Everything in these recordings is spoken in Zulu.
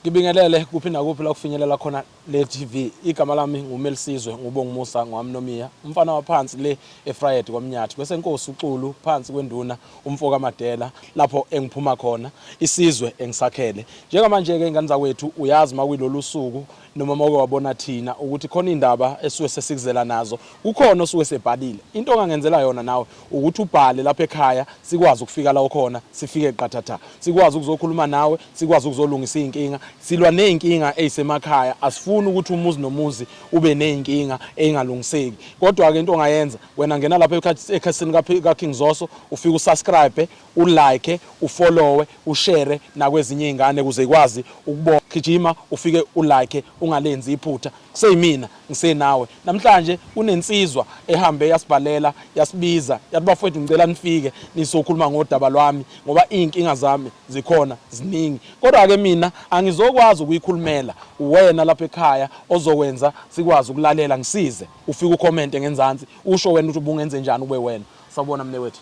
Ngibingelele kuphi nakuphi la kufinyelela khona le TV. Igama lami nguMelisizwe ngubonga Musa ngwamnomiya. Umfana waphansi le eFried kwaMnyathi. Bese inkosi uXulu phansi kwenduna umfoka Madela lapho engiphuma khona. Isizwe engisakhele. Njengamanje ke ingane zakwethu uyazi makuyilolu suku noma mawuke wabona thina ukuthi khona indaba esuke sesikuzela nazo. Kukhona osuke sebhalile. Into ongangenzela yona nawe ukuthi ubhale lapha ekhaya sikwazi ukufika la khona sifike eqathatha. Sikwazi ukuzokhuluma nawe, sikwazi ukuzolungisa inkinga. Silwa neyinkinga ezisemakhaya asifuni ukuthi umuzi nomuzi ube neyinkinga engalungiseki kodwa ke into ongayenza wena ngena lapha ekhasini ka King Zoso ufike usubscribe ulike ufollowe ushare nakwezinye izingane kuze ikwazi ukubona gijima ufike ulike ungalenzi iphutha kuseyimina ngisenawe namhlanje unensizwa ehambe yasibhalela yasibiza yathi bafowethu ngicela nifike nisokhuluma ngodaba lwami ngoba inkinga zami zikhona ziningi kodwa ke mina angizokwazi ukuyikhulumela wena lapha ekhaya ozokwenza sikwazi ukulalela ngisize ufike ucomment ngenzansi usho wena ukuthi ubungenze njani ube wena sabona mne wethu.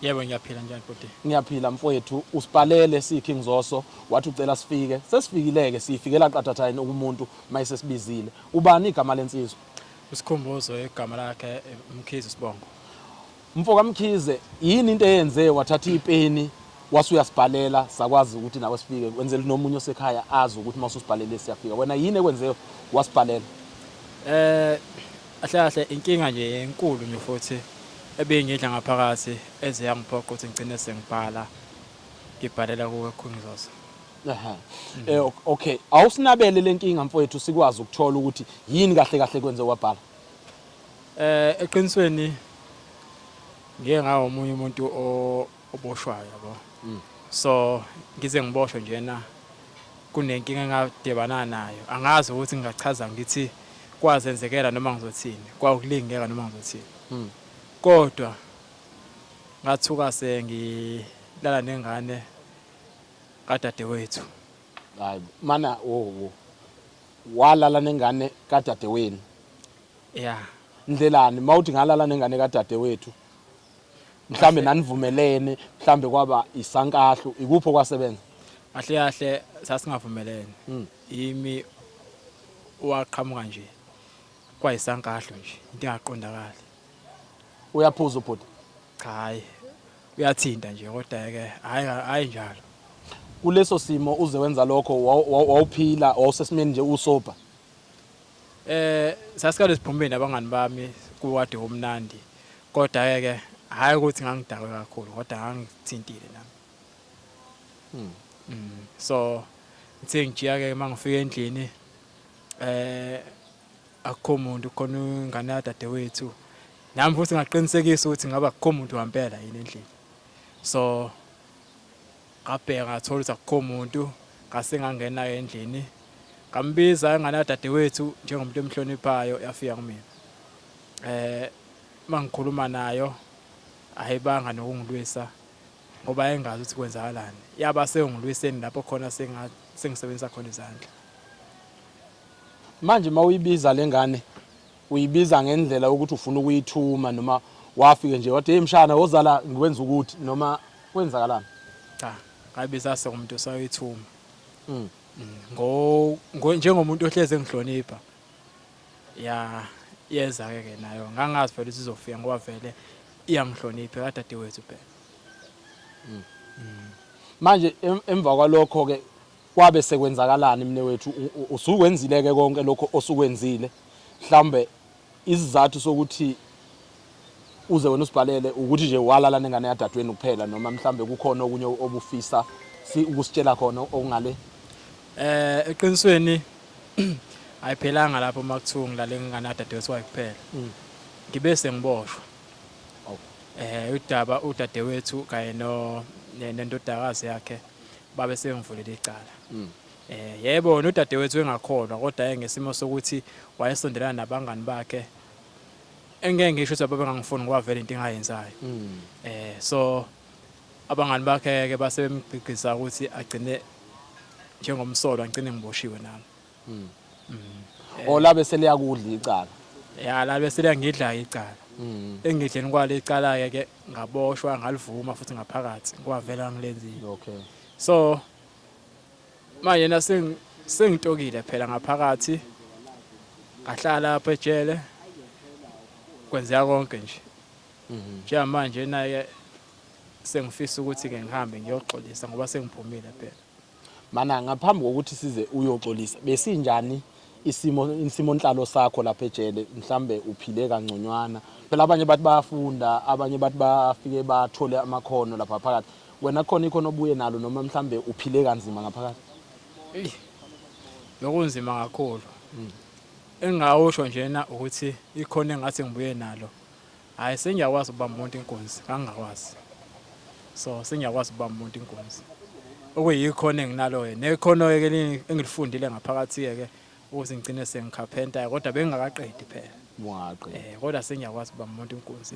Yebo ngiyaphila njani kodwa? Ngiyaphila mfowethu usibhalele siKing Zoso wathi ucela sifike sesifikileke sifikela qathathayini ukumuntu mayisesibizile ubani igama lensizwe? Usikhumbuzo igama lakhe Mkhize Sibongo. Mfoka Mkhize yini into eyenze wathatha ipeni wasuyasibhalela sakwazi ukuthi nawe sifike kwenzela nomunye osekhaya azi ukuthi mawususibhalele siyafika wena yini ekwenze wasibhalela? Ahle inkinga nje enkulu nje futhi ebengidla ngaphakathi eze yangiphoqa ukuthi ngicine sengibhala ngibhalela kuwe King Zoso. Okay awusinabele lenkinga mfowethu sikwazi ukuthola ukuthi yini kahle kahle kwenze wabhala. Eqinisweni ngeke ngawo umunye umuntu oboshwayo yabo. So ngize ngiboshwe njena kunenkinga engadebana nayo angazi ukuthi ngingachaza ngithi kwazenzekela noma ngizothini kwakulingeka noma ngizothini. Kodwa ngathuka sengilala nengane kadadewethu. Hayi mana walala nengane kadadewenu. Yeah. Ndlelani mawuthi ngalala nengane kadadewethu mhlambe nanivumelene mhlambe kwaba isankahlo ikupho kwasebenza? Kahle sasingavumelene. Yimi waqhamuka nje kwayisankahlo nje into engaqondakali. Uyaphuza ubhuti? Hayi uyathinta nje kodwa ke hayi njalo. Kuleso simo uze wenza lokho wawuphila wawusesimeni nje usopa? Sasikade siphumile abangani bami kuwade omnandi kodwa ke hayi ukuthi ngangidakwe kakhulu kodwa ngangithintile nami. So ngithe ngijiya ke mangifika endlini akukho umuntu khona ingane kadadewethu nami futhi ngaqinisekisa ukuthi ngaba akukho umuntu wampela yini endlini. So ngabheka ngathola ukuthi akukho umuntu ngase ngangena endlini ngambiza ingane kadadewethu njengomuntu emhloniphayo yafika kumina. Mangikhuluma nayo ayibanga nokungilwisa ngoba engazi ukuthi kwenzakalani yaba sengilwiseni lapho khona sengisebenzisa khona izandla. Manje mawuyibiza lengane uyibiza ngendlela ukuthi ufuna ukuyithuma noma wafike nje wathi hey mshana wozala ngikwenza ukuthi noma kwenzakalani? Cha ngabiza sengumuntu osayithuma. Njengomuntu ohleze ngihlonipha yeza ke nayo ngangazi vele sizofika ngoba vele iyangihlonipha kadadewethu phela. Manje emva kwalokho ke kwabe sekwenzakalani mne wethu usukwenzile ke konke lokho osukwenzile mhlambe isizathu sokuthi uze wena usibhalele ukuthi nje walala nengane yadadweni kuphela noma mhlambe kukhona okunye obufisa ukusitshela khona okungale? Eqinisweni ayiphelanga lapho makuthiwa ngilale ngingane yadadewethu wakuphela. Ngibe sengiboshwa. Udadewethu kanye nendodakazi yakhe babe sengivulele icala. Yebo udadewethu engakholwa kodwa engesimo sokuthi wayesondelana nabangani bakhe engeke ngisho ukuthi babengangifuni ngoba vele into engayenzayo. So abangani bakhe ke base bemgqigqiza ukuthi agcine njengomsolo agcine ngiboshiwe nami. Ola bese liyakudla icala? Ya la bese liyangidla icala. Engidleni kwale icala ke ngaboshwa ngalivuma futhi ngaphakathi kwavela ngilenzile. Okay. So manje sengitokile phela ngaphakathi ngahlala lapha ejele kwenzeka konke nje njengamanje naye sengifisa ukuthi ke ngihambe ngiyoxolisa ngoba sengiphumile phela. Mana ngaphambi kokuthi size uyoxolisa besinjani isimo nhlalo sakho lapha ejele mhlambe uphile kangconywana phela abanye bathi bayafunda abanye bathi bafike bathole amakhono lapha phakathi wena khona ikhono obuye nalo noma mhlambe uphile kanzima ngaphakathi Lokunzima kakhulu. Engawusho njena ukuthi ikhono engathi ngibuye nalo hayi sengiyakwazi ukubamba umuntu inkunzi ngangakwazi. So sengiyakwazi ukubamba umuntu inkunzi. Okuyikhono enginalo nekhono engilifundile ngaphakathi ke ukuthi ngicine sengikhaphenta kodwa bengingakaqedi phela. Ungaqedi. Kodwa sengiyakwazi ukubamba umuntu inkunzi.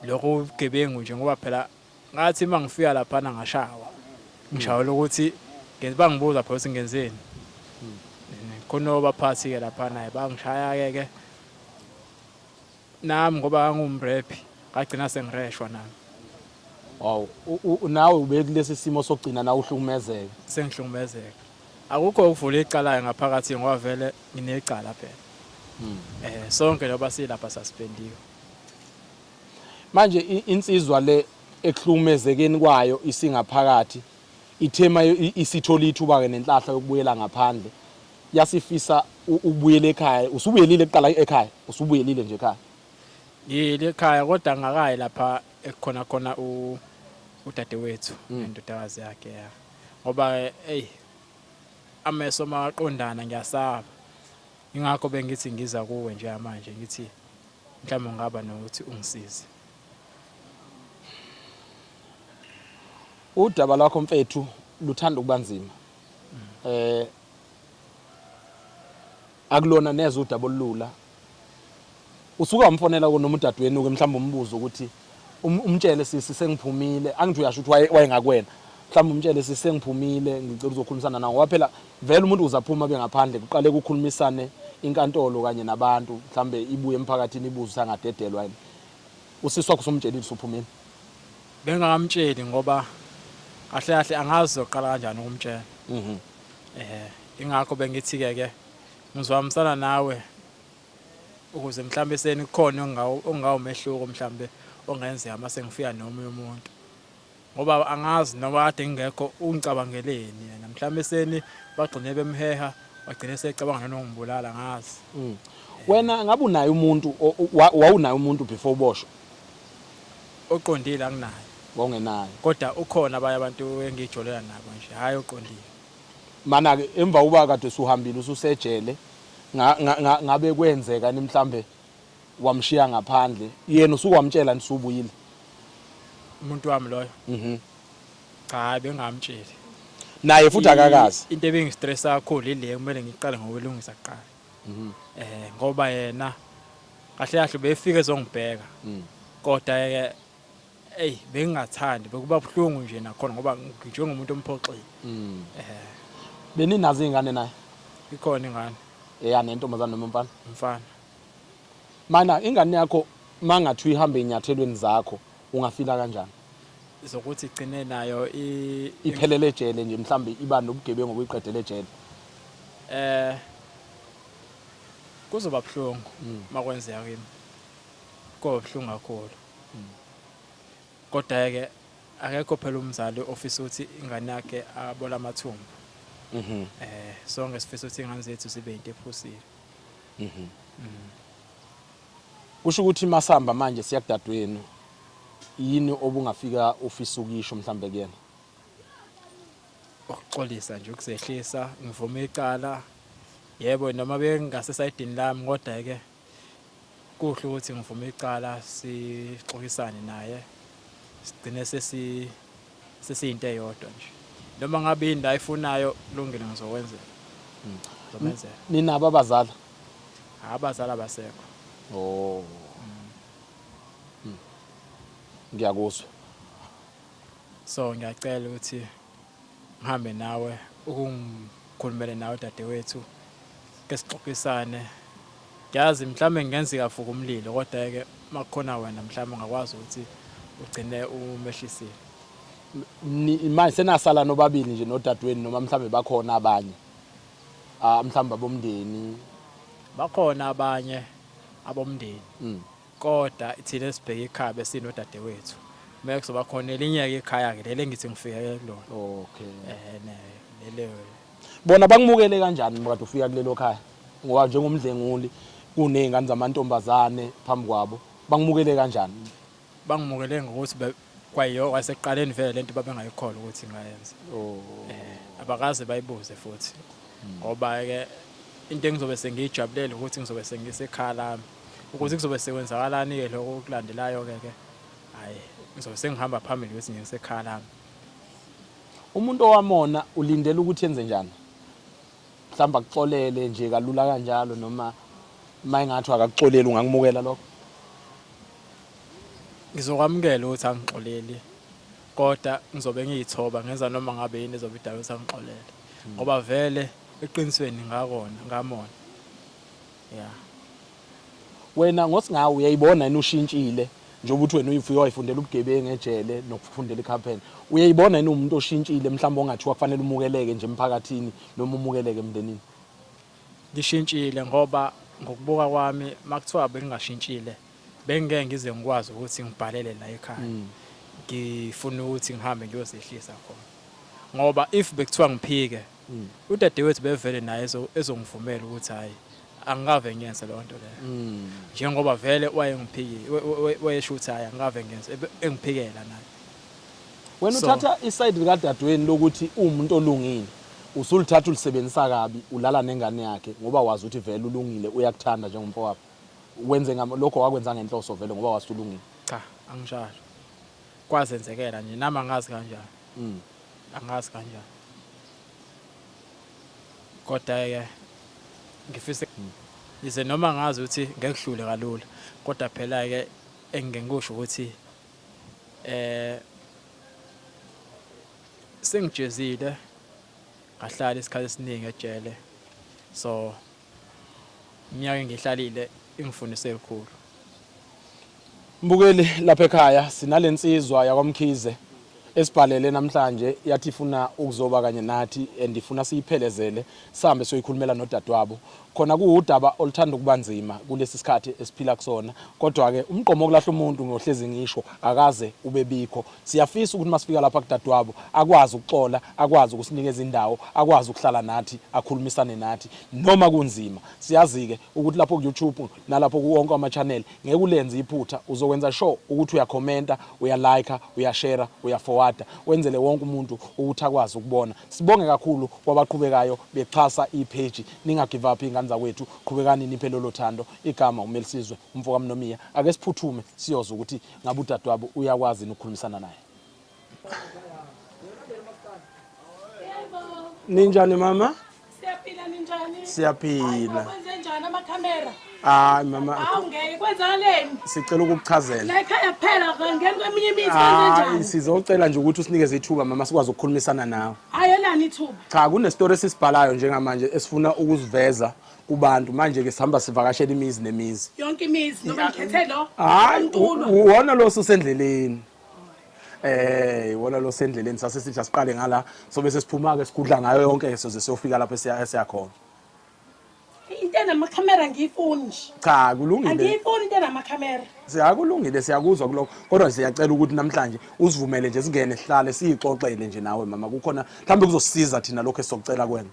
Lokho ubugebengu nje ngoba phela ngathi mangifika lapha ngashawa. Ngishawela ukuthi ngizibangibuza phela ukuthi ngenzeni. Khona baphathi ke lapha naye bangishaya ke nami ngoba ngumrappi ngagcina sengireshwa nami. Wow, nawe ube kulesi simo sokugcina na uhlukumezeka. Sengihlukumezeka. Akukho ukuvula icala ngaphakathi ngoba vele nginecala phela. Sonke loba silapha suspendiwe. Manje insizwa le ekuhlukumezekeni kwayo isingaphakathi ithema isithola ithuba ke nenhlahla yokubuyela ngaphandle. Yasifisa ubuyele ekhaya usubuyelile eqala ekhaya usubuyelile nje ekhaya Yile ekhaya kodwa ngakayi lapha khona udadewethu nendodakazi yakhe ya ngoba ameso maqondana ngiyasaba ingakho bengithi ngiza kuwe nje manje ngithi mhlawumbe ngaba nokuthi ungisize. Udaba lwakho mfethu luthanda ukubanzima akulona neze udaba olula usuka umfonela noma udadweni ke mhlawumbe umbuzo ukuthi umtshele sisi sengiphumile angithi uyasho ukuthi wayengakwena mhlawumbe umtshele sisi sengiphumile ngicela uzokhulumisana nawe ngoba phela vele umuntu uzaphuma bengaphandle kuqale ukukhulumisane inkantolo kanye nabantu mhlawumbe ibuye emphakathini ibuze sangadedelwa yini usisi wakho somtshelile usuphumile Bengamtsheli ngoba kahle kahle angazi zoqala kanjani ukumtshela. Ingakho bengithi ke ngizwamisana nawe ukuze mhlambe senikhona ongawumehluko mhlambe ongenzeka mase ngifika noma umuntu ngoba angazi noma kade ngekho ungicabangeleni yena mhlambe seni bagcine bemheha bagcine secabanga nongibulala ngazi. Wena ngabe unayo umuntu wawunayo umuntu before ubosho Oqondile anginayo wawungenayo kodwa ukhona abanye abantu engijolela nabo nje hayi oqondile. Mana ke emva uba kade usuhambile ususejele ngabe kwenzeka ni mhlambe wamshiya ngaphandle yena usukwamtshela nisubuyile Umuntu wami loyo cha bengamtsheli naye futhi akakazi into ebengistressa kakhulu ile kumele ngiqale ngokulungisa kuqala. Ngoba yena kahle kahle befike ezongibheka kodwa ke bengingathandi bekuba buhlungu nje nakhona ngoba njengomuntu omphoxile. Beninazo izingane naye Ikhona ingane nentombazana noma umfana umfana. Mana ingane yakho mangathi uyihambe inyathelweni zakho ungafila kanjani Zokuthi igcine nayo iphelele ejele nje mhlambe iba nobugebengu obuyiqedele ejele kuzoba buhlungu makwenzeka kimi kuba buhlungu kakhulu. Kodwa ke akekho phela umzali ofisa ukuthi ingane yakhe abola amathumbu. Sonke sifisa ukuthi ingane zethu zibe into ephusile. Kusho ukuthi masamba manje siyakudadweni yini obungafika ofisa ukisho mhlambe kuyena Ukuxolisa nje ukusehlisa ngivume icala yebo noma bengase sayidini lami kodwa ke kuhle ukuthi ngivume icala sixoxisane naye sigcine sesiyinto eyodwa nje noma ngabe indawo ifunayo kulungile ngizokwenzela. Ngizomenzela. Ninabo abazali Abazali abasekho. Ngiyakuzwa. So ngiyacela ukuthi ngihambe nawe ukungikhulumele nawe dadewethu ke sixoxisane. Ngiyazi mhlambe ngenzeka fuka umlilo kodwa ke makukhona wena mhlambe ngakwazi ukuthi ugcine umehlisile. Manje senasala nobabili nje nodadweni noma mhlambe bakhona abanye mhlawumbe abomndeni. Bakhona abanye abomndeni kodwa thina sibheke ekhaya bese sinodadewethu manje kuzoba khona elinye-ke ekhaya ke lele ngithi ngifike kulona. Okay. Lelo Bona bakumukele kanjani mkade ufika kulelo khaya ngoba njengomdlenguli kunezingane zamantombazane phambi kwabo bakumukele kanjani? bangimukele ngokuthi kwayiyo wasekuqaleni vele lento babengayikholwa ukuthi ngayenza. Abakaze bayibuze futhi ngoba ke into engizobe sengiyijabulela ukuthi ngizobe sengisekhaya lami ukuthi kuzobe sekwenzakalani ke lokho okulandelayo ke hayi ngizobe sengihamba phambili ukuthi ngisekhaya lami. Umuntu owamona ulindele ukuthi yenze njani? Mhlawumbe akuxolele nje kalula kanjalo noma mayingathi akakuxoleli ungakumukela lokho? Ngizokwamukela ukuthi angixoleli kodwa ngizobe ngiyithoba ngenza noma ngabe yini ezobe idala ukuthi angixolele ngoba vele eqinisweni ngamona. Yeah. Wena ngosingawe uyayibona yini ushintshile njengoba uthi wena uyifika wayifundela ubugebengu ejele nokufundela icampaign. Uyayibona yini umuntu oshintshile mhlawumbe ongathiwa kufanele umukeleke nje emphakathini noma umukeleke emndenini? Ngishintshile ngoba ngokubuka kwami makuthiwa bengingashintshile bengeke ngize ngikwazi ukuthi ngibhalele la ekhaya. Ngifuna ukuthi ngihambe ngiyozehlisa khona ngoba if bekuthiwa ngiphike udadewethu bevele naye ezongivumela ukuthi hayi angave ngiyenze lo nto leyo njengoba vele wayengiphikile wayesho ukuthi hayi angave ngiyenze engiphikela naye. Wena uthatha iside likadadweni lokuthi umuntu olungile usulithatha ulisebenzisa kabi ulala nengane yakhe ngoba wazi ukuthi vele ulungile uyakuthanda njengomfowabo wenze lokho wakwenza ngenhloso vele ngoba wasulungile? Cha angishalo kwazenzekela nje nami angazi kanjani. Angazi kanjani kodwa ke ngifise yize noma ngazi ukuthi ngekuhlule kalula kodwa phela ke engikusho ukuthi sengijezile ngahlala isikhathi esiningi ejele so iminyaka engihlalile ingifundise kakhulu. Mbukeli lapha ekhaya sinalensizwa yakwaMkhize esibhalele namhlanje yathi ifuna ukuzoba kanye nathi and ifuna siyiphelezele sihambe soyikhulumela nodadewabo khona kuudaba oluthanda ukubanzima kulesi sikhathi esiphila kusona kodwa ke umqomo okulahla umuntu ngohlezi ngisho akaze ubebikho. Siyafisa ukuthi masifika lapha kudadewabo akwazi ukuxola akwazi ukusinikeza indawo akwazi ukuhlala nathi akhulumisane nathi noma kunzima. Siyazi ke ukuthi lapho ku YouTube nalapho kuwonke ama channel ngeke ulenze iphutha uzokwenza sure ukuthi uyakhomenta uyalike uyashare uyaforwarda wenzele wonke umuntu ukuthi akwazi ukubona. Sibonge kakhulu kwabaqhubekayo bexhasa ipage ningagive up ingane zakwethu qhubekani niphe lolo thando. Igama uMelisizwe umfoka kaMnomia ake siphuthume siyoza ukuthi ngabe udadewabo uyakwazi ukukhulumisana naye. Ninjani mama? Siyaphila ninjani? Siyaphila. Kwenze njani amakhamera? Hayi mama Awungeke kwenzakaleni? sicela ukukuchazela. La ekhaya phela ngangena kweminye imithi kwenze njani? Sizocela nje ukuthi usinikeze ithuba mama sikwazi ukukhulumisana nawe. Ayelani ithuba? Cha kunestory esisibhalayo njengamanje esifuna ukuziveza kubantu manje ke sihamba sivakashela imizi nemizi. Yonke imizi noma ngikhethe lo? Hayi Umtulo. uwona lo usendleleni. Wona lo sendleleni sase sithi asiqale ngala sobe sesiphuma ke sikudla ngayo yonke soze siyofika lapho esiyakhona. Into enamakhamera ngiyifuni nje. Cha kulungile. Angiyifuni into enamakhamera. Siyakulungile siyakuzwa kuloko kodwa siyacela ukuthi namhlanje usivumele nje singene sihlale siyixoxele nje nawe mama kukhona mhlawumbe kuzosisiza thina lokho esizocela kwena.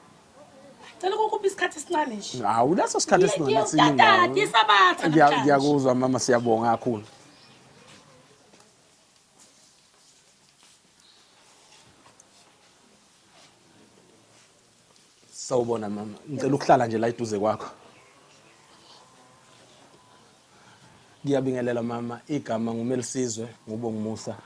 Cela ukuphi isikhathi esincane nje. Hawu leso sikhathi Ngiyatata isabatha namhlanje. ngiyakuzwa mama siyabonga kakhulu. Sawubona mama ngicela ukuhlala nje la eduze kwakho. Ngiyabingelela mama igama nguMelisizwe ngubonga Musa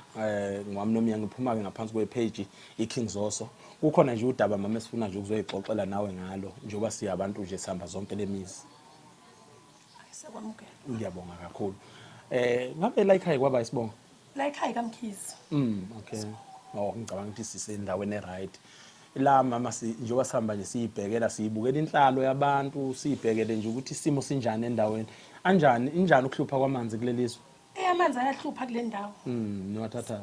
ngwamnomia ngiphuma ke ngaphansi kwepage iKing Zoso. Kukhona nje udaba mama esifuna nje ukuzoyixoxela nawe ngalo njengoba siyabantu nje sihamba zonke lemizi. Ayisekwamukela. Ngiyabonga kakhulu. Ngabe la ekhaya kwaba isibongo? La ekhaya kaMkhize. Okay. Ngicabanga ukuthi sisendaweni eright. La mama njengoba sihamba nje siyibhekela siyibukela inhlalo yabantu siyibhekele nje ukuthi isimo sinjani endaweni. Injani ukuhlupha kwamanzi kulelizwe? Amanzi ayahlupha kule ndawo. Niwathatha.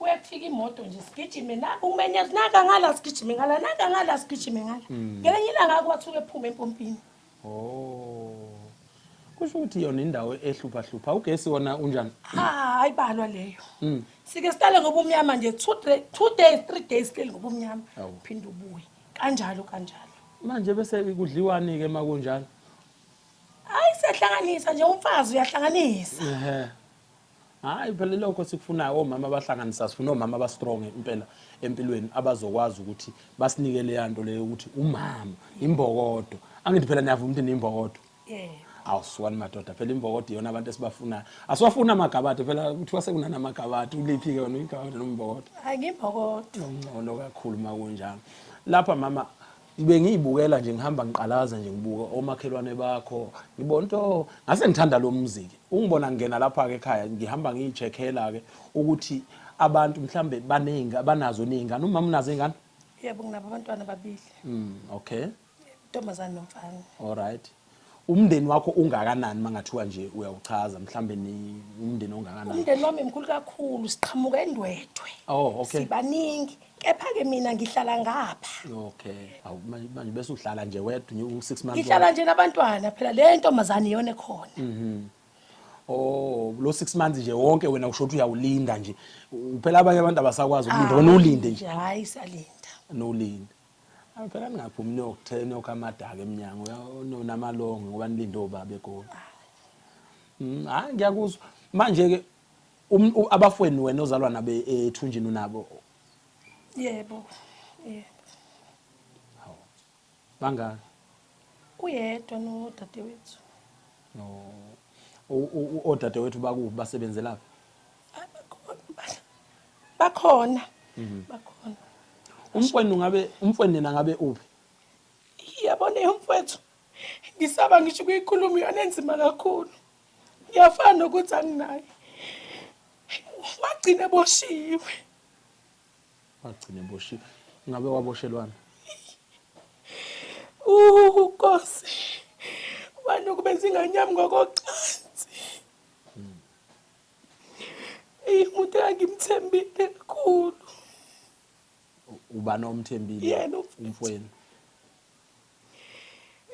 kuyakufika imoto nje sigijime naka umenyezi naka ngala sigijime ngala naka ngala sigijime ngala ngelinye ilanga kwathuke ephume empompini. Oh. Kusho ukuthi yona indawo ehlupha ugesi wona unjani? Hayi balwa leyo. Sike siqale ngobumnyama nje 2 days 3 days siqale ngobumnyama uphinda ubuye kanjalo. Manje bese kudliwani ke makunjalo? Hayi siyahlanganisa nje umfazi uyahlanganisa. Hayi phela lokho sikufunayo omama abahlanganisa sifuna omama aba strong impela empilweni abazokwazi ukuthi basinikele yanto leyo ukuthi umama imbokodo. Angithi phela niyavuka ukuthi nimbokodo. Awusiwani madoda phela imbokodo iyona abantu esibafunayo. Asiwafuna amagabade phela kuthiwa sekunana amagabade uliphi ke wena igabade nombokodo. Hayi ngimbokodo. Ngcono kakhulu makunjalo. Lapha mama ibe ngiyibukela nje ngihamba ngiqalaza nje ngibuka omakhelwane bakho ngibona into ngase ngithanda lo muziki ungibona ngena lapha ke ekhaya ngihamba ngiyicheckela ke ukuthi abantu mhlambe baningi abanazo ningane umama unazo ingane yebo nginabo abantwana babili okay intombazane nomfana all right umndeni wakho ungakanani mangathiwa nje uyawuchaza mhlambe ni umndeni ongakanani umndeni wami mkhulu kakhulu siqhamuka endwedwe okay sibaningi kepha ke mina ngihlala ngapha okay awu manje bese uhlala nje wedwa u6 months ngihlala nje nabantwana phela le ntombazane iyona ekhona oh lo 6 months nje wonke wena usho ukuthi uyawulinda nje phela abanye abantu abasakwazi ukulinda wena ulinde nje hayi salinda nolinda phela ningaphumi niyokuthena okamadaka eminyango namalongo ngoba nilinde obaba egoli hayi ngiyakuzwa manje ke abafweni wena ozalwa nabe ethunjini unabo yebo hawo bangaka uyedwa nodadewethu no odadewethu bakubi basebenzela bakhona umfweni nina ngabe uphi yabona umfowethu ngisaba ngisho ukuyikhuluma yona enzima kakhulu ngiyafana nokuthi anginayo wagcina boshiwe ngabe waboshelwana Nkosi banokubenza ingane yami ngokocansi umuntu engimthembile kakhulu uba nomthembile yena umfweni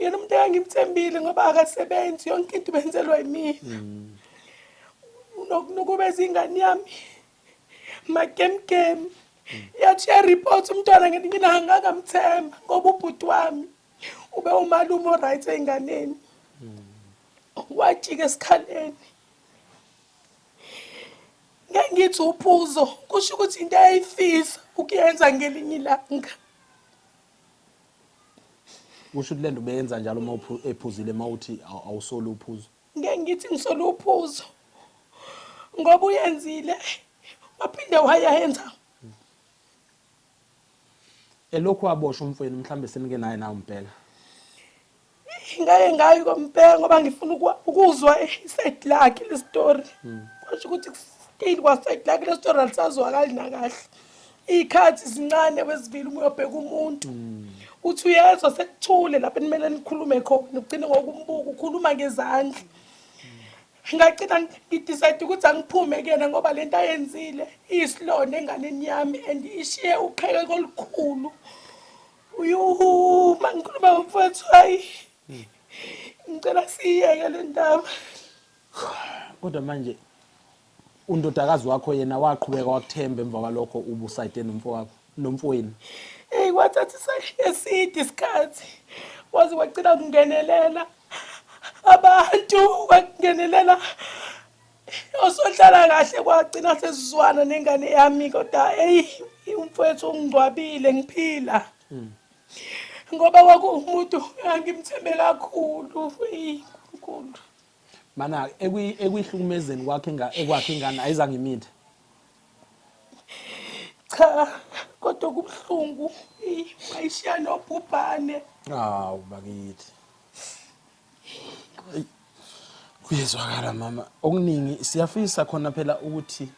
yena umuntu engimthembile ngoba akasebenzi yonke into benzelwa yimina unokubeza ingane yami magem yathi report umntwana ngelinye ilanga angamthemba ngoba ubhuti wami ube umalume oright enganeni wajika esikhaleni ngithi uphuzo kusho ukuthi into ayifisa ukuyenza ngelinye ilanga kusho ukuthi lento beyenza njalo uma ephuzile mawuthi awusolo uphuzo ngithi ngisolo uphuzo ngoba uyenzile waphinde wayenza elokhu aboshwa umfweni mhlambe senike naye nawo impela ngaye ngayo kompela ngoba ngifuna ukuzwa iside lakhe le story kusho ukuthi still kwa side lakhe le story alisazwakali nakahle ikhathi zincane wesivile uma uyobheka umuntu uthi uyezwa sekuthule lapho nimele nikhulume khona ugcine ngokumbuka ukhuluma ngezandla ngagcina ngidecide ukuthi angiphume kuyena ngoba lento ayenzile isilonda enganeni yami and ishiye uqheke kolukhulu mangikhuluma mfowethu hayi ngicela siyeke le ndaba kodwa manje undodakazi wakho yena waqhubeka wakuthemba emva kwalokho ubusayide nomfowabo nomfweni kwathatha eside isikhathi waze wagcina kungenelela abantu wakungenelela osohlala kahle kwagcina sesizwana nengane yami kodwa umfowethu ungcwabile ngiphila ngoba kwakuumuntu angimthembe kakhulu inkulu mana ekuyihlukumezeni kwakhe ekwakhe ingane ayizange imithe cha kodwa kubhlungu ayishiya nobhubhane hawu bakithi kuyezwakala mama okuningi siyafisa khona phela ukuthi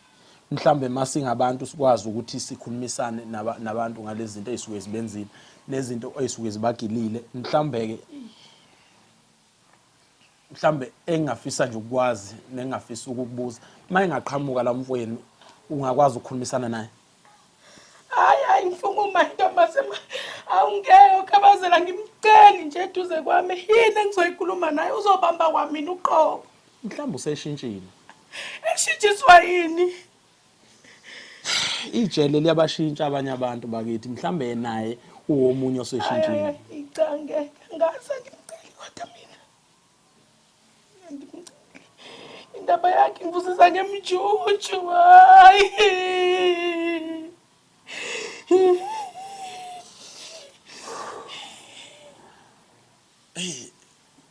mhlambe masingabantu sikwazi ukuthi sikhulumisane nabantu ngalezi zinto ezisuke zibenzile nezinto ezisuke zibagilile mhlambe engafisa nje ukwazi nengafisa ukukubuza mayengaqhamuka la mfweni ungakwazi ukukhulumisana naye? Hayi ngifuna uma intombi awungeke ukhabazela ngimceli nje eduze kwami yini engizoyikhuluma naye uzobamba kwami uqobo. Mhlawumbe useshintshile. Eshintshiswa yini? Ijele liyabashintsha abanye abantu bakithi, mhlambe naye uwomunye oseshintshile. Ngicangeke ngase ngimceli kodwa mina. Indaba yakhe ngivusisa ngemjuju hayi.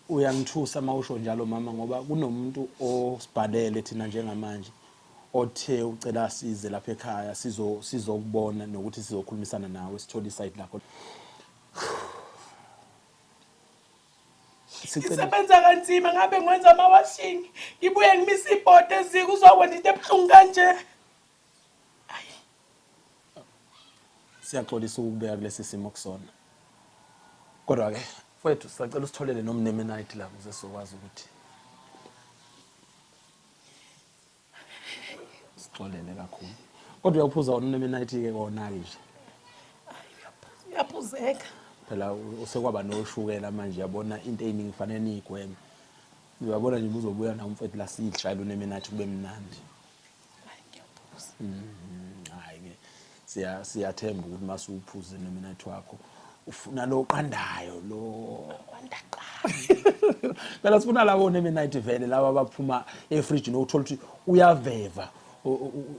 Uyangithusa mawusho njalo mama ngoba kunomuntu osibhalele thina njengamanje othe ucela asize lapha ekhaya sizokubona nokuthi sizokhulumisana nawe sithola iside lakho. Sisebenza kanzima ngabe ngwenza amawashing ngibuye ngimisa ibhodi eziko uzokwenza into ebuhlungu kanje. Siyaxolisa ukubeka kulesi simo kusona. Kodwa ke mfowethu sicela usitholele nomnemenite la ukuze sizokwazi ukuthi sixolele kakhulu. Kodwa uyaphuza nomnemenite ke kona nje. Uyaphuzeka. Phela usekwaba noshukela manje yabona into eyiningi fanele niyigweme. Uyabona nje uzobuya na umfowethu la siyishayela unemenite kube mnandi. Hayi ngiyaphuza. Hayi ke siyathemba ukuthi mase uphuze nomenate wakho ufuna lo qandayo lo Wandaqa. phela sifuna labo nemenite vele laba abaphuma efridge nothola ukuthi uyaveva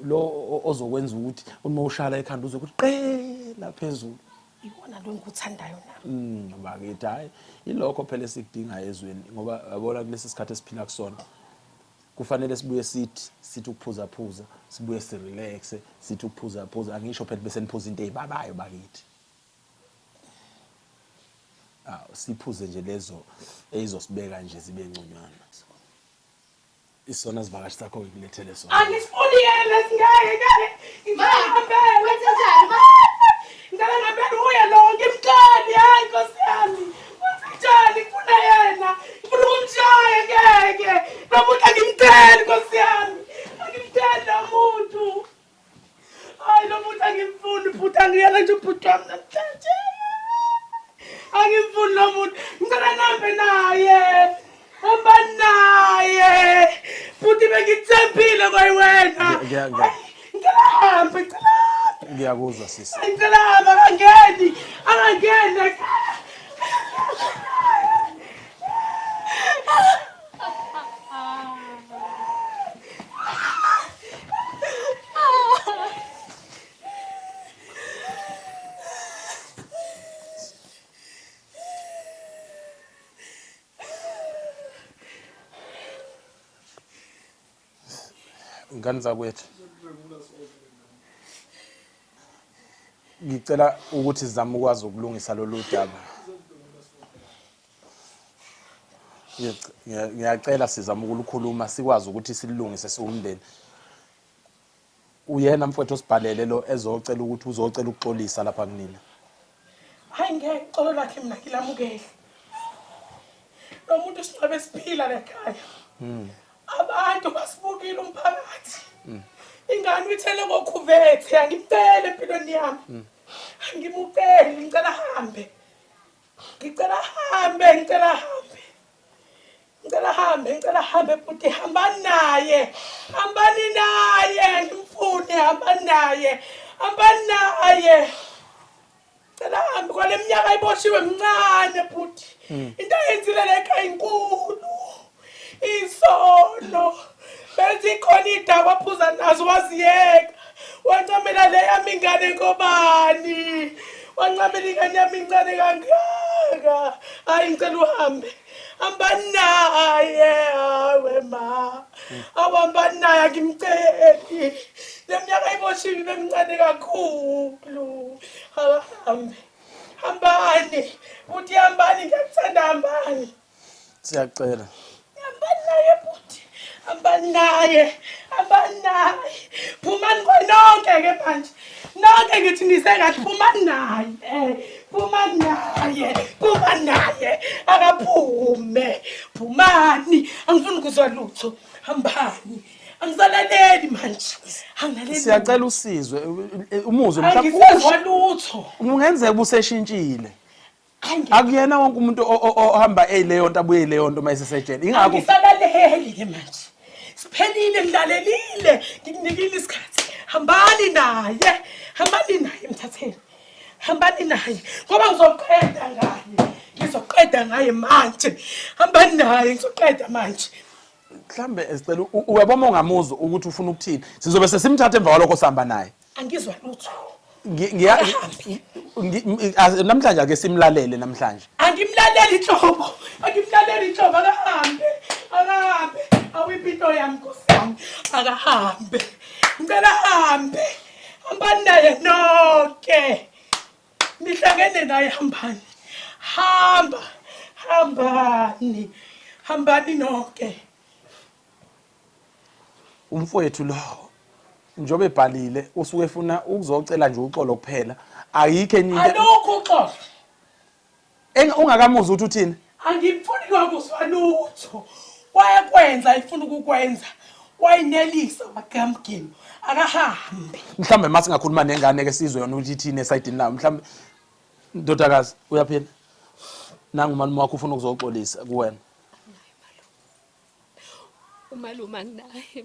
lo ozokwenza ukuthi uma ushala ekhanda uzokuthi qela phezulu. Iwona lo engikuthandayo nami. Bakithi hayi ilokho phela esikudinga ezweni ngoba yabona kulesi sikhathi esiphila kusona kufanele sibuye sithi ukuphuza phuza sibuye si relax sithi ukuphuza phuza angisho phela bese niphuza into ezibabayo bakithi. Siphuze nje lezo ezosibeka nje zibe ngconywana. Isona sivakashi sakho ngikulethele sona. Angisifuni yena singeke ngihambe Wenzanjani? ngicela ngabe uye lo ngimcani hayi Nkosi yami. Wenzanjani ngifuna yena. Ngifuna ukumshaya ngeke. Nomuntu angimceli Nkosi yami. Angimceli nomuntu. Hayi lo muntu angimfuni bhuti angiyela nje ubhuti wami namhlanje. Angimfuni nomuntu. Ngicela nambe naye. Hamba naye. Bhuti bengithembile kwayiwena. Ngicela hambe ngicela. Ngiyakuzwa sisi. Ngicela hamba angangeni. Angangeni. Ngani zakwethu. Ngicela ukuthi sizame ukwazi ukulungisa lolu daba. Ngiyacela sizame ukukhuluma sikwazi ukuthi silungise siwumndeni. Uyena mfowethu osibhalele lo ezocela ukuthi uzocela ukuxolisa lapha kunina. Hayi ngeke ixolo lakhe mina ngilamukele. Lo muntu singabe siphila lekhaya. Abantu basibukile umphakathi. Ingane uyithele ngokhuvethe angimcela empilweni yami. Angimuceli ngicela hambe. Ngicela hambe, ngicela hambe. Ngicela hambe, ngicela hambe futhi hamba naye. Hambani naye, ngimfune hamba naye. Hamba naye. Ngicela hambe kwale minyaka ayiboshiwe mncane futhi. Into ayenzile lekhaya inkulu. Isono. Benzi khona idaba aphuza nazo waziyeka. Wancamela le yami ingane ngobani? Wancamela ingane yami incane kangaka. Hayi ngicela uhambe. Hamba naye hawe ma. Awuhamba naye angimceli. Leminyaka ayiboshiwe emncane kakhulu. Hambe. Hambani. Uthi hambani ngiyakuthanda hambani. Siyacela. Hambani naye futhi. Hambani naye. Hambani naye. Phumani konke ke manje. Nonke ngithi nisekathi phumani naye. Phumani naye. Phumani naye. Akaphume. Phumani. Angifuni ukuzwa lutho. Hambani. Angisalaleli manje. Angilaleli. Siyacela usizwe umuzwe Angisezwa lutho. ungenzeka buseshintshile. Akuyena wonke umuntu ohamba leyo nto abuye leyo nto mayisesejele. Ingakho Angisalaleli ke manje. Siphelile ngilalelile. Ngikunikile isikhathi. Hambani naye. Hambani naye mthatheni. Hambani naye. Ngoba ngizoqeda ngaye. Ngizoqeda ngaye manje. Hambani naye ngizoqeda manje. mhlambe esicela uyabona ungamuzwa ukuthi ufuna ukuthini. Sizobe sesimthatha emva kwalokho sihamba naye. Angizwa lutho. Namhlanje ake simlalele namhlanje. Angimlaleli inhlobo. Angimlaleli inhlobo akahambe. Akahambe. Awuyimpilo yami Nkosi yami. Akahambe. Ngicela ahambe. Hambani naye nonke. Nihlangene naye hambani. Hamba. Hambani. Hambani nonke. Umfowethu lo njobe ebhalile usuke efuna ukuzocela nje uxolo kuphela. Ayikho enye into. Alukho uxolo. Ungakamuzwa ukuthi uthini? Angimfuni kwakuzwa lutho. Wayekwenza ifuna ukukwenza. Wayinelisa wagamgeni. Akahambe. Mhlambe mase ngakhuluma nengane ke sizwe yona ukuthi ithini esayidini nayo. Mhlambe ndodakazi uyaphila. Nangu malume wakho ufuna ukuzoxolisa kuwena. Umalume anginaye.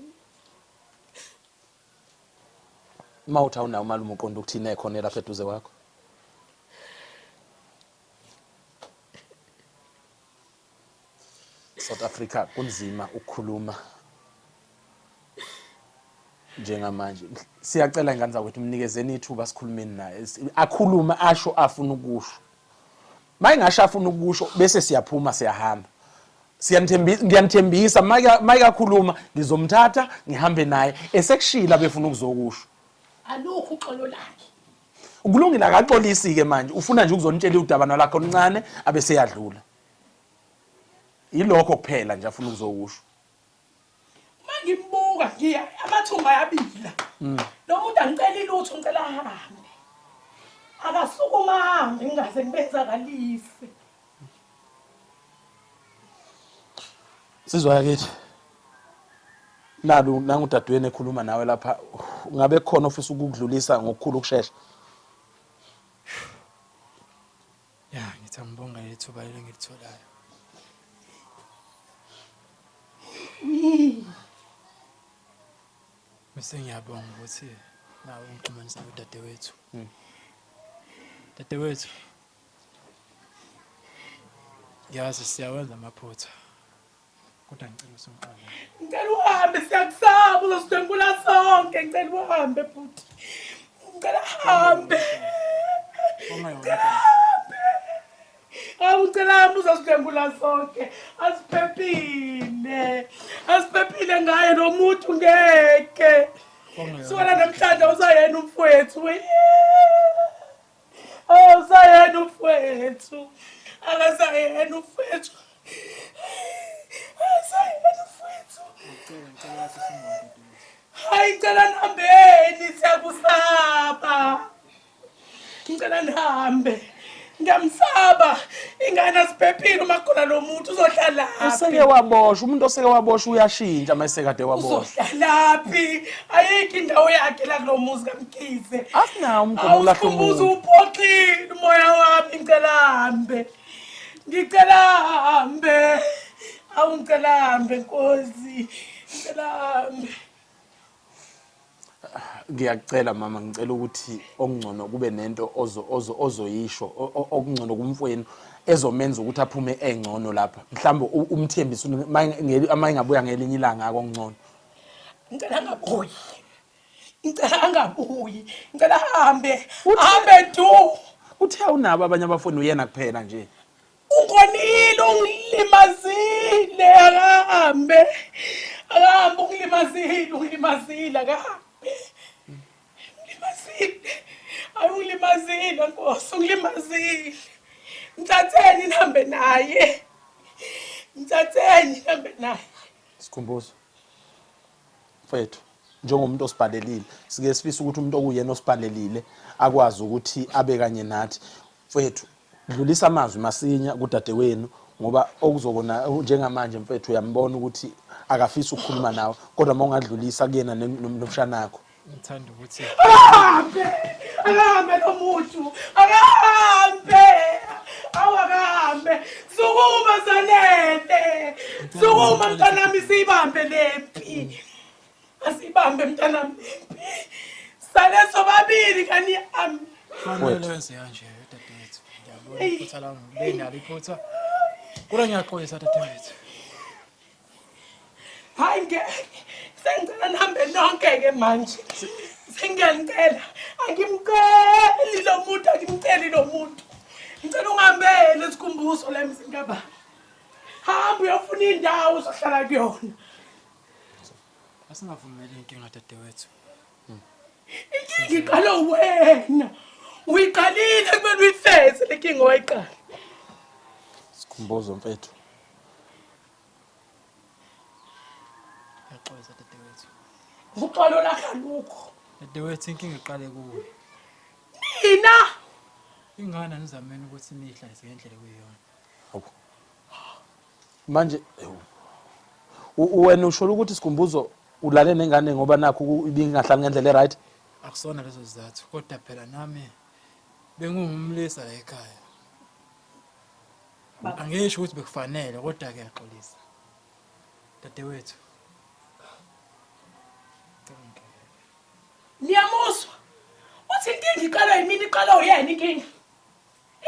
Mawutha una umalume uqonda ukuthini ekhona lapha eduze kwakho. South Africa kunzima ukukhuluma njengamanje. Siyacela ingane zakwethu umnikezeni ithuba sikhulumeni naye. Akhuluma asho afuna ukusho. Mayingasho afuna ukusho bese siyaphuma siyahamba. Ngiyanithembisa mayikakhuluma ngizomthatha ngihambe naye esekushila befuna ukuzokusho. Alukho uxolo lakhe. Ukulungile akaxolisi ke manje ufuna nje ukuzonitshela udabana lakho oluncane abese yadlula. Yilokho kuphela nje afuna ukuzokusho. Mangimbuka ngiya amathumba yabila. Lo muntu angicela ilutho ngicela ahambe. Akasukuma ahambe ngingaze ngibenzakalise. Sizwa yakithi. Nalu nangudadweni ekhuluma nawe lapha ngabe khona ofisa ukudlulisa ngokukhulu ukusheshsha. Ya ngithi ngibonga ithuba lengilitholayo. Bese ngiyabonga ukuthi nawe ungixhumanisa nodadewethu. Dadewethu. Yazi siyawenza amaphutha. Kodwa ngicela usungixolele. Ngicela uhambe siyakusaba uzositengula sonke ngicela uhambe futhi. Ngicela uhambe. Ngicela uzositengula sonke. Asiphephile. Asiphephile ngaye lo muntu ngeke. Sona namhlanje usayena umfowethu. Usayena umfowethu. Akasayena umfowethu. Hayi ngicela nihambeni siyakusaba. Ngicela nihambe. Ngiyamsaba. Ingane asiphephile uma khona lo muntu uzohlala laphi. Useke waboshwa umuntu oseke waboshwa uyashintsha mayisekade waboshwa. Uzohlala laphi? Ayikho indawo yakhe la kulomuzi kaMkhize. Asinawo umgomo lahlo Awusikhumbuza umuntu. uphoxile umoya wami ngicela hambe. Ngicela hambe. Awungicela hambe Nkosi. Ngicela hambe. Ngiyacela mama ngicela ukuthi okungcono kube nento ozoyisho okungcono kumfweni ezomenza ukuthi aphume engcono lapha. Mhlawumbe umthembisi amayingabuya ngelinye ilanga akongcono. Ngicela ngabuyi. Ngicela angabuyi. Ngicela hambe. Hambe tu. Uthe unabo abanye abafuni uyena kuphela nje. Ungonile ungilimazile akahambe. Akahambe ungilimazile akahambe. Ungilimazile. Ayungilimazile Nkosi ungilimazile. Ngithatheni nihambe naye. Ngithatheni nihambe naye. Sikhumbuzo. Mfethu njengomuntu osibhalelile sike sifisa ukuthi umuntu okuyena osibhalelile akwazi ukuthi abe kanye nathi. Mfethu dlulisa amazwi masinya kudadewenu ngoba okuzobona njengamanje mfethu uyambona ukuthi akafisi ukukhuluma nawe kodwa uma ungadlulisa kuyena nomshanakho. ngithanda ukuthi akahambe lo muntu akahambe awakahambe sukuma Zanele sukuma mntanami siyibambe lempi asibambe mntanami lempi sale sobabili kani ami fanele wenze kanje dadewethu ngiyabona iphutha lami benalo iphutha kodwa ngiyaxolisa dadewethu hayi ngeke sengicela nihambe nonke-ke manje sengiyanicela angimceli lo muntu angimceli lo muntu ngicela ungihambele Sikhumbuzo la emzini kababa hamba uyofuna indawo uzohlala kuyona asingavumeli inkinga dadewethu inkinga iqala wena uyiqalile kumele uyifeze le nkinga owayiqala Sikhumbuzo mfethu. ngiyaxolisa dadewethu uxolo lakho alukho dadewethu inkinga iqale kuwe nina ingane nizameni ukuthi nihlalise ngendlela kuyiyona Manje wena usho ukuthi Sikhumbuzo ulale nengane ngoba nakho ibingahlali ngendlela eright. akusona lezo zizathu kodwa phela nami bengumlisa la ekhaya angisho ukuthi bekufanele kodwa ke yaxolisa dadewethu niyamuzwa uthi inkinga iqala yimini iqala uyena inkinga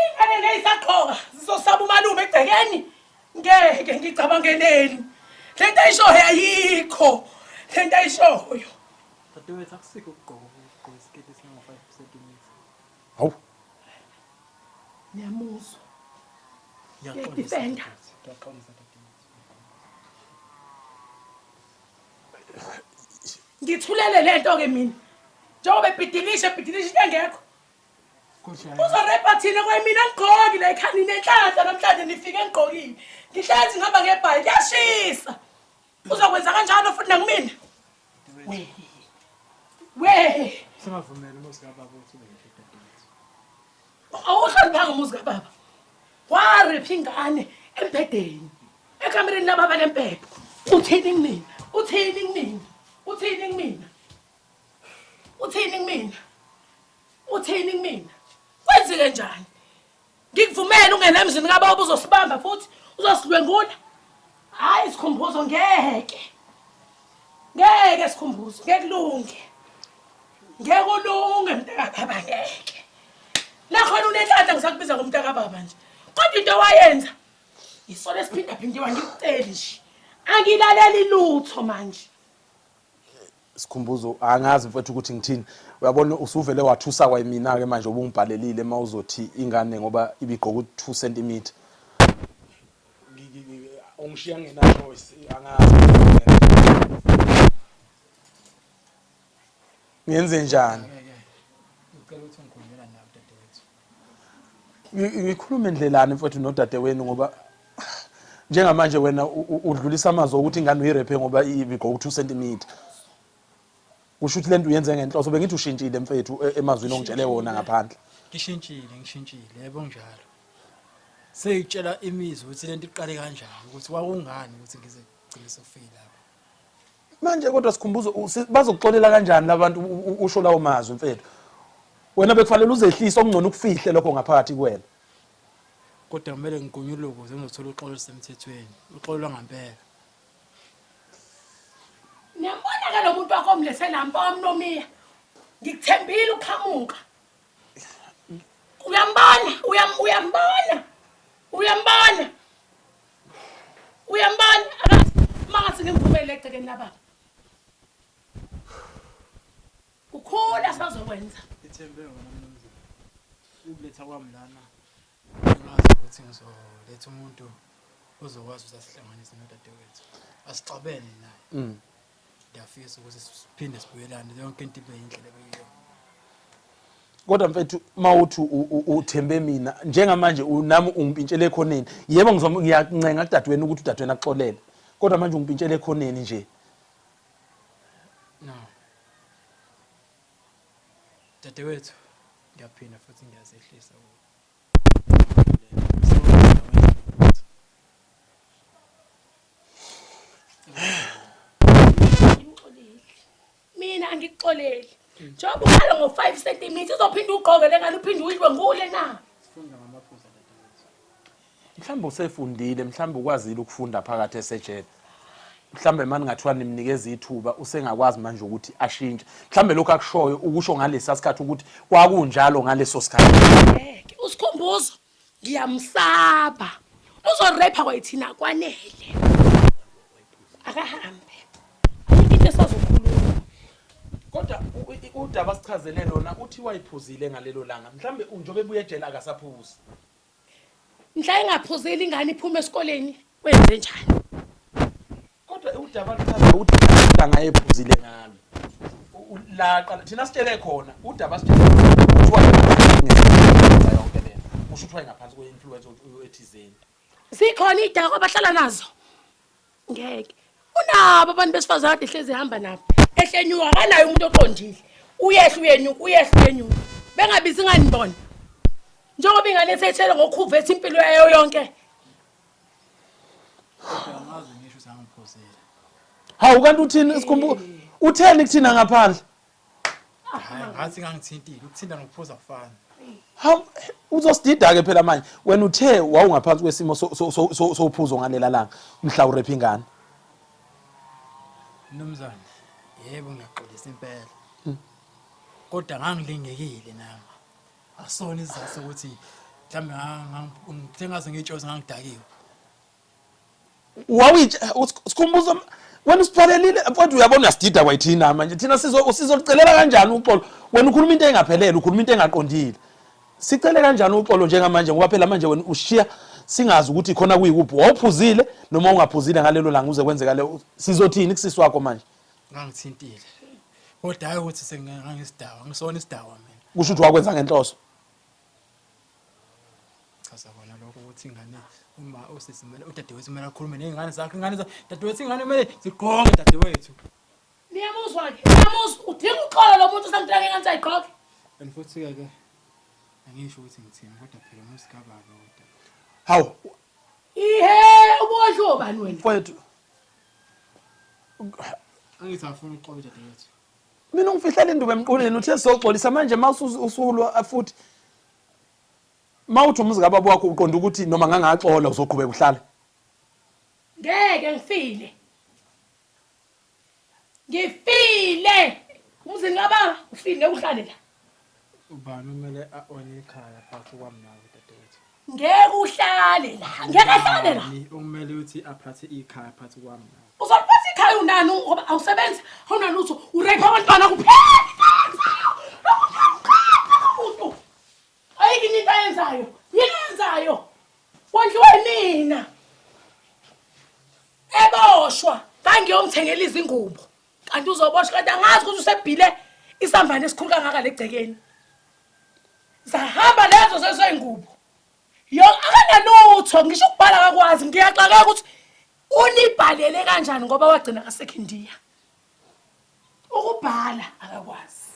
ingane ngiyisaqhoka zizosaba umalume egcekeni ngeke ngicabangeneni lento ayishoyo ayikho lento ayishoyo dadewethu akusikho ukugqoka isiketi esinga 5% imithi Hawu. niyamuzwa ngiyaxolisa Defender. ngiyaxolisa dadewethu ngithulele lento-ke mina njengoba ebhidilisha into engekho uzorepa thina kwemina ngigqoki la ekhani nenhlanhla namhlanje nifike ngigqokile ngihlezi ngihamba ngebhayi kuyashisa uzokwenza kanjalo futhi nakumina we singavumeli umuzi kababa ukuthi ube yinhle dadewethu awuhloniphanga umuzi kababa warepha ingane embhedeni ekamereni lababa lempepho uthini kumina uthini kumina uthini kumina uthini kumina uthini kumina kwenzeke njani ngikuvumela ungena emzini kababa uzosibamba futhi uzosidlwengula hayi Sikhumbuzo ngeke Sikhumbuzo ngeke kulunge mntakababa ngeke nakhona unenhlanhla ngisakubiza ngomntakababa nje kodwa into wayenza isona esiphindaphindiwa ngikuceli nje angilaleli lutho manje Sikhumbuzo angazi mfethu ukuthi ngithini uyabona usuvele wathusa kwayimina ke manje ubungibhalelile mawuzothi ingane ngoba ibigqoka 2 cm ungishiya ngena choice angazi ngenze njani ngicela ukuthi ngikhulumela nawe dadewethu ngikhulume ndlelani mfethu nodadewenu ngoba njengamanje wena udlulisa amazwi ukuthi ingane uyirephe ngoba ibigqoka 2 cm kusho ukuthi lento uyenze ngenhloso bengithi ushintshile mfethu emazwini ongitshele wona ngaphandle ngishintshile yebo njalo seyitshela imizwa ukuthi lento iqale kanjani ukuthi wakungani ukuthi ngize gcine sofika lapha manje kodwa Sikhumbuzo bazokuxolela kanjani labantu usho lawo mazwi mfethu wena bekufanele uzehlisa okungcono ukufihle lokho ngaphakathi kuwena kodwa kumele ngigunyule ukuze ngizothola uxolo olusemthethweni uxolo lwangampela niyambona lo muntu wakho omlese lampo wamnomiya ngikuthembile uqhamuka uyambona akathi mangase ngimvumele egcekeni lababa ukhula sazokwenza ithembe wona mnumzane ukuletha kwami lana ngazi ukuthi ngizoletha umuntu ozokwazi usasihlanganisa nodadewethu asixabene naye ngiyafisa ukuthi siphinde sibuyelane yonke into ibe indlela bekuyona kodwa mfethu mawuthi uthembe mina njengamanje nami ungimpintshele ekhoneni yebo ngiyancenga kudadewenu ukuthi udadewenu axolele kodwa manje ungimpintshele ekhoneni nje no dadewethu ngiyaphinda futhi ngiyazehlisa ungaxoleli. Njengoba ukhala ngo5 cm uzophinda ugqoke lengane uphinde uyidwe ngule na. Mhlawumbe usefundile, mhlawumbe ukwazile ukufunda phakathi esejele. Mhlawumbe manje ngathiwa nimnikeza ithuba usengakwazi manje ukuthi ashintshe. Mhlawumbe lokho akushoyo ukusho ngalesi sikhathi ukuthi kwakunjalo ngaleso sikhathi. Ngeke usikhumbuzo ngiyamsaba. Uzorepha kwayithina kwanele. Akahambe. Into esazokhuluma. Kodwa udaba sichazele lona uthi wayiphuzile ngalelo langa. Mhlawumbe njobe ebuye ejele akasaphuzi. Mhla engaphuzile ingane iphume esikoleni wenze njani? Kodwa udaba lichaza ukuthi langa ephuzile ngalo. La qala thina sitshele khona udaba sitshele ukuthi wayenza yonke lento. Usho ukuthi wayengaphansi kwe-influence ethizeni. Sikhona idako abahlala nazo. Ngeke. Unabo abantu besifazane kade hlezi ehamba nabo. Ehlenyuka kanayo umuntu oqondile. Uyehla uyenyuka, uyehla uyenyuka. Bengabizi nganibona. Njengoba ingane ethethelwe ngokhuvetha impilo yayo yonke. Angazi ngisho sangiphuzile. Hawu kanti uthini sikhumbuzo? Utheni kuthina ngaphandle? Hayi ngathi ngangithintile ukuthinta nokuphuza kufana. Hawu uzosidida ke phela manje wena uthe wawungaphansi kwesimo sophuzo ngalela langa mhla urepha ingane. Nomzana, yebo ngiyaxolisa impela. Kodwa ngangilingekile nami. Asona izathu ukuthi mhlawumbe ngithengaze ngitshoza ngangidakiwe. Sikhumbuzo wena usiphalelile kodwa uyabona uyasidida kwayithina manje thina sizolicelela kanjani uxolo wena ukhuluma into engaphelele ukhuluma into engaqondile sicele kanjani uxolo njengamanje ngoba phela manje wena ushiya singazi ukuthi khona kuyikuphi wawuphuzile noma ungaphuzile ngalelo langa uze kwenzeka le sizothini kusisi wakho manje Ngangithintile. Kodwa hayi ukuthi sengangisidawa ngisona isidawa mina. kusho ukuthi wakwenza ngenhloso Chaza bona lokho ukuthi ingane uma usesimele udadewethu kumele akhulume nezingane zakhe ingane dadewethu ingane kumele zigqoke dadewethu. Niyamuzwa ke. Niyamuzwa udinga uxolo lo muntu sangithenga ingane sayigqoke. And futhi ke angisho ukuthi ngithini kodwa phela musikababa kodwa. hawu Ihe ubodlo bani wena? mfowethu Angithi afuna uxolo dadewethu. mina ungifihlela induba emquleni uthe soxolisa manje mawususulwa futhi mawuthi umuzi kababa wakho uqonda ukuthi noma ngangaxola uzoqhubeka uhlala Ngeke ngifile. Ngifile. Umzini kababa ufile uhlale la. Ubani kumele aone ekhaya phakathi kwami nawe dadewethu. Ngeke uhlale la. Ngeke ahlale la. Ni umele uthi aphathe ikhaya phakathi kwami nawe. Uzoliphatha ikhaya unani ngoba awusebenzi awunani utho urepha abantwana kuphela. Ayikini into ayenzayo. Yini ayenzayo? Wondliwe mina. Eboshwa ngangiyomthengela izingubo. Kanti uzoboshwa kanti angazi ukuthi usebhile isambane esikhulu kangaka legcekeni. Zahamba lezo zezingubo. Yo akanalutho ngisho ukubhala akakwazi ngiyaxaka ukuthi unibhalele kanjani ngoba wagcina kasekhondiya. Ukubhala akakwazi.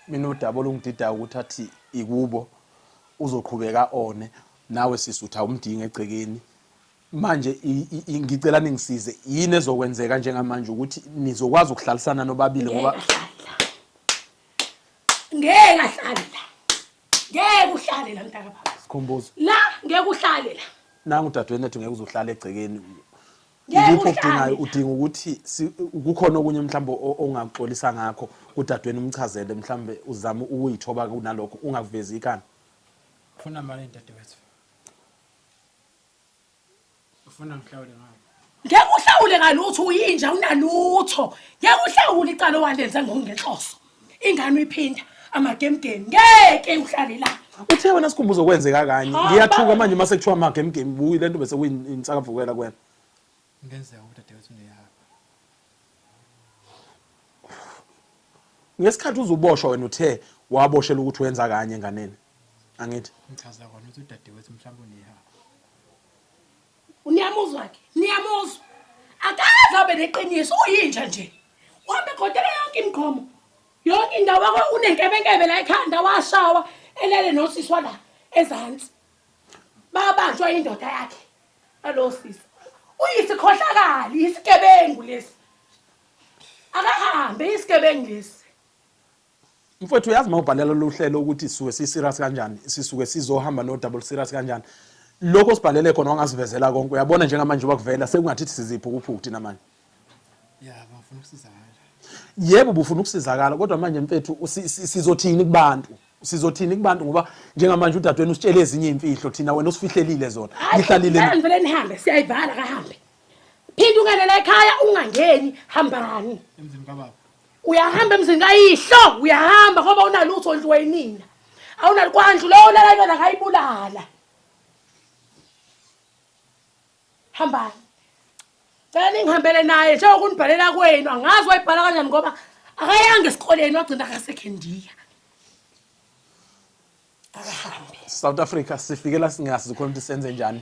mina udaba olungidida ukuthi athi ikubo uzoqhubeka one nawe sisutha umdinga egcekeni manje ngicela ningisize yini ezokwenzeka njengamanje ukuthi nizokwazi ukuhlalisana nobabili ngoba ngeke ahlale la. Ngeke uhlale la mntaka baba. sikhumbuzo La ngeke uhlale la. nangu udadewenu ethi ngeke uzohlala egcekeni Ngeke yikho uhlale. udinga ukuthi kukhona okunye mhlawumbe ongaxolisa ngakho udadewenu umchazele mhlawumbe uzama ukuyithoba kunalokho ungakuvezi ikani Ufuna mali dadewethu. Ufuna ngihlawule ngayo. Ngeke uhlawule ngalutho uyinja unalutho. Ngeke uhlawule icala walenza ngongenhloso. Ingane uyiphinda amagemgemi. Ngeke uhlale la. uthe wena sikhumbuzo kwenzeka kanye ngiyathuka manje mase kuthiwa amagame buyi lento bese kuyinsakavukela kwena Ngenzeka ukuthi dadewethu ndiyahamba. ngesikhathi uzuboshwa wena uthe waboshela ukuthi wenza kanye nganene angithi Ngichaza kona ukuthi dadewethu mhlawumbe uniyahamba. Uniyamuzwa ke? Niyamuzwa. Akaze abe neqiniso uyinja nje. Uhambe godela yonke imikhomo. Yonke indawo yakho unenkebenkebe la ekhanda washawa elele nosiswa la ezantsi. Babanjwa indoda yakhe. Alo sisi. Uyisikhohlakali isigebengu lesi. akahambe isigebengu lesi. Mfowethu uyazi mawubhalela lo hlelo ukuthi sisuke si-serious kanjani, sisuke sizohamba no double serious kanjani. Lokho sibhalele khona wangazivezela konke. Uyabona njengamanje bakuvela sekungathithi siziphukuphukuthu thina manje. Bafuna ukusizakala. Yebo bufuna ukusizakala kodwa manje mfethu sizothini kubantu? Sizothini kubantu ngoba njengamanje udadewenu usitshele ezinye imfihlo thina wena usifihlelile zona. Ngihlalile Hayi ngivele nihambe siyayivala kahambe. Phinda ungene la ekhaya ungangeni hambani. Emzini kababa. Uyahamba emzini kayihlo, uyahamba ngoba unalutho ndluwenina. Awunalikwandlu lo lala yona ngayibulala. Hambani. Cela ningihambele naye njengoba kunibhalela kwenu angazi wayibhala kanjani ngoba akayanga esikoleni wagcina akasekhendiya. Akahambe. South Africa sifikela singazi khona ukuthi senze njani.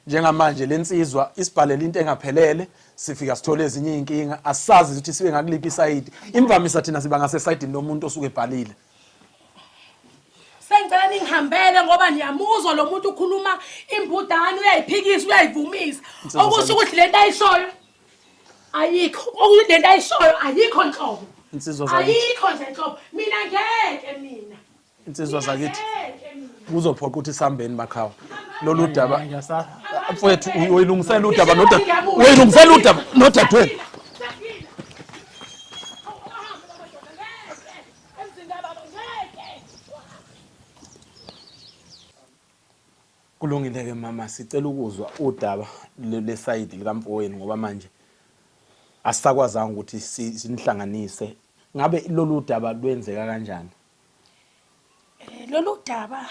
Njengamanje lensizwa isibhalela into engaphelele sifika sithole ezinye inkinga asazi ukuthi sibe ngakuliphi iside. Imvamisa thina siba ngase side nomuntu osuke ebhalile. Sengicela ningihambele ngoba niyamuzwa lo muntu ukhuluma imbudane uyayiphikisa uyayivumisa. Okusho ukuthi lento ayishoyo ayikho. Ukuthi lento ayishoyo ayikho nhlobo. Insizwa zakithi. Ayikho nje nhlobo. Mina ngeke mina. Insizwa zakithi. Kuzophoqa ukuthi sihambeni makhawa. Lolu daba mfowethu uyilungisela udaba nodaba. Uyilungisela udaba nodadewenu. Kulungile ke mama sicela ukuzwa udaba lesayidi likamfowenu ngoba manje asisakwazanga ukuthi sinihlanganise. Ngabe lolu daba lwenzeka kanjani? Lolu daba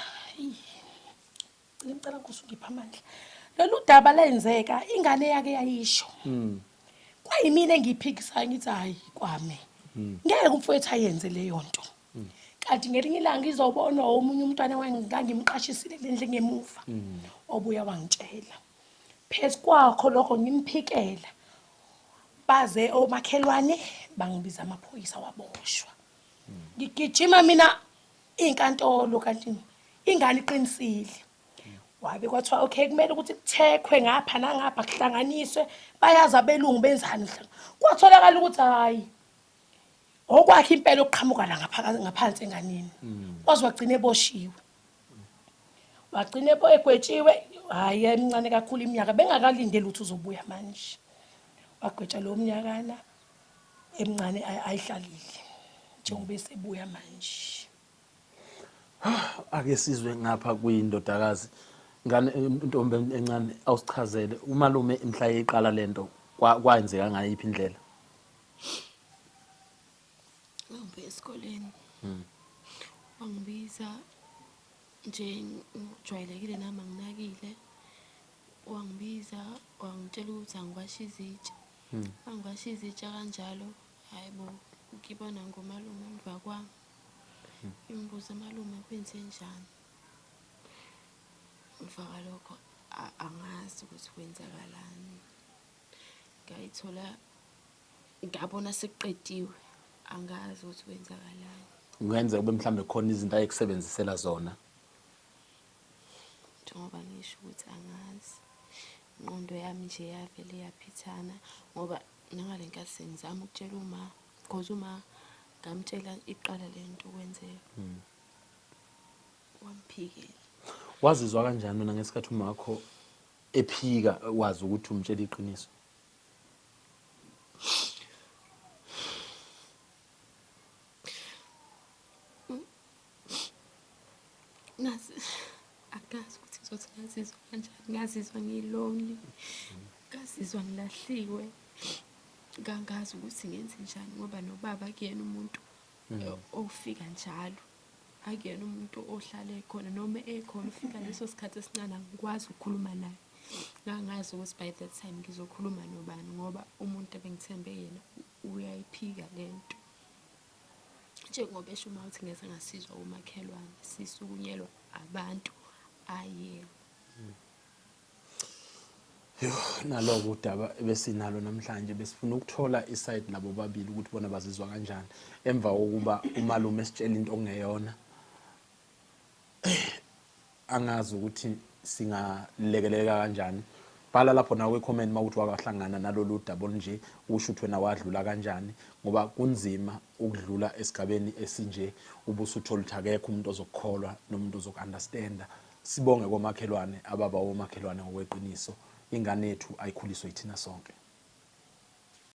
ngicela kusungipha amandla. Lolu daba lenzeka ingane yake yayisho. Kwayimina engiphikisayo ngithi hayi kwami. Ngeke umfowethu ayenze leyo nto. Kanti ngelinye ilanga izobona omunye umntwana wangimqashisile lendle ngemuva. Obuya wangitshela. Phezu kwakho lokho ngimphikela. Baze omakhelwane bangibiza amaphoyisa waboshwa. Ngigijima mina inkantolo kanti ingane iqinisile. Wabe kwathiwa okay kumele ukuthi kuthekwe ngapha nangapha kuhlanganiswe bayazi abelungu benzani. Kwatholakala ukuthi hayi okwakhe impela oqhamuka la ngaphansi enganeni. Waze wagcina eboshiwe. Wagcina egwetshiwe hayi emncane kakhulu iminyaka bengakalindele ukuthi uzobuya manje. Wagwetsha lo mnyakana emncane ayihlalile njengoba esebuya manje. Ake sizwe ngapha kuyindodakazi ngane intombi encane awusichazele umalume imhla yeqala lento kwenzeka ngayiphi indlela? Ngihambe esikoleni. Wangibiza nje ngijwayelekile nami anginakile. Wangibiza wangitshela ukuthi angiwashe izitsha. Angiwashe izitsha kanjalo hayibo ngibona ngomalume emva kwami. Imbuzo malume kwenze njani? Mfaka lokho angazi ukuthi kwenzakalani. Ngayithola ngabona sekuqediwe angazi ukuthi kwenzakalani. Ungenze ube mhlambe khona izinto ayekusebenzisela zona. Njengoba ngisho ukuthi angazi. Ingqondo yami nje yavele yaphithana ngoba nangale nkathi sengizama ukutshela uma because uma ngamtshela iqala lento kwenzeka. Wamphikela. Wazizwa kanjani mina ngesikhathi umakho ephika wazi ukuthi umtshela iqiniso? Akazi ukuthi ngizothi ngazizwa kanjani. Ngazizwa ngilonely. Ngazizwa ngilahliwe. Ngangazi ukuthi ngenze njani ngoba nobaba kuyena umuntu ofika njalo. Akuyena umuntu ohlala ekhona noma ekhona ufika leso sikhathi esincane angikwazi ukukhuluma naye. Ngangazi ukuthi by that time ngizokhuluma nobani ngoba umuntu ebengithembe yena uyayiphika lento. Njengoba esho uma uthi ngeze ngasizwa umakhelwane sisukunyelwa abantu ayena. Nalobo udaba besinalo namhlanje besifuna ukuthola iside labo babili ukuthi bona bazizwa kanjani emva kokuba umalume esitshela into ongeyona. Angazi ukuthi singalekeleka kanjani bhala lapho nawe comment mawuthi wakahlangana nalolu daba nje usho ukuthi wena wadlula kanjani ngoba kunzima ukudlula esigabeni esinje ubusuthola ukuthi akekho umuntu ozokukholwa nomuntu ozokunderstanda. Sibonge komakhelwane ababa womakhelwane ngokweqiniso ingane yethu ayikhuliswe yithina sonke.